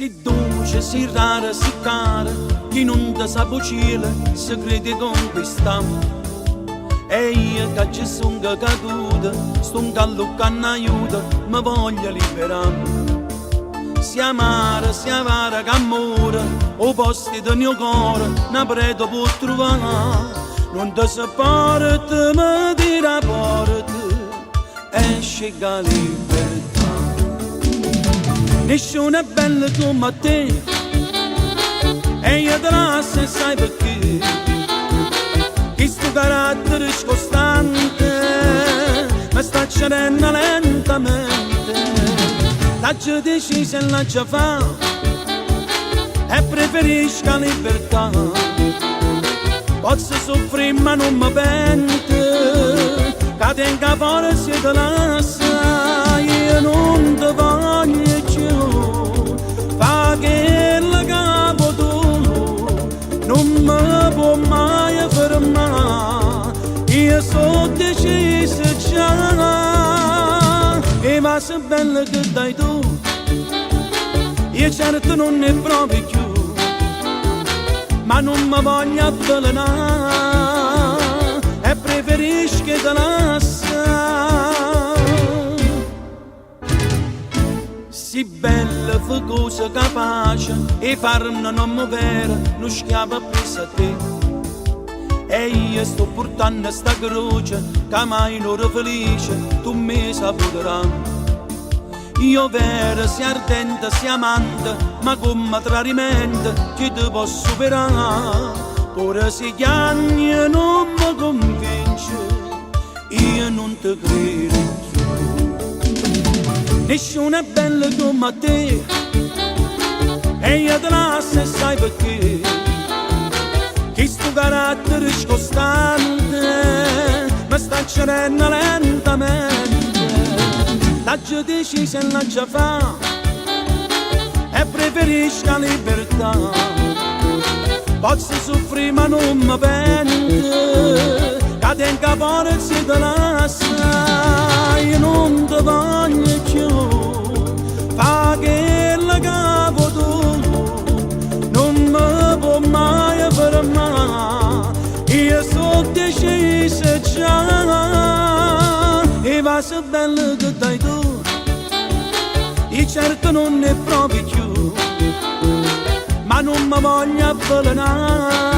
Si dolce, si rara, si cara, chi non ti sa bucire, si crede conquistare. E io che ci sono caduta, sto un gallo che non aiuta, mi voglio liberare. Sia amara che amore, o posti del mio cuore, una preda può trovare. Non ti separa, mi dirà porta, esce la libertà. Nessuno è bello come te, e io te la sai perché. Questo carattere scostante mi sta accadendo lentamente. L'aggia decisa e l'aggia fa, e preferisco la libertà. Posso soffrire ma non mi pente, che tenga forza e te la sai. Io non ti voglio più, fa che il capo tu non mi può mai fermare. Io sono decisa già, e va se bella che dai tu, io certo non ne provi più, ma non mi voglio avvelenare, e preferisco che te la sai. Si bella fa cosa capace, e farmi non muovere, non schiava presa a te. E io sto portando sta croce, che mai non ero felice, tu mi saputerai. Io vero, sia ardente, sia amante, ma come tradimento che ti posso superare. Ora si chiami e non mi convince, io non ti credo più. Nessuno è bello come te, e io te la sai perché. Questo carattere scostante mi sta accadendo lentamente. L'aggia decisa e l'aggia fa, e preferisco la libertà. Posso soffrire ma non mi pente, che tenga forza e te la sai. Io non ti voglio più, fa che il capo tu non mi può mai fermare. Io sono decisa già, e va se bello che dai tu, io certo non ne provi più, ma non mi voglio avvelenare.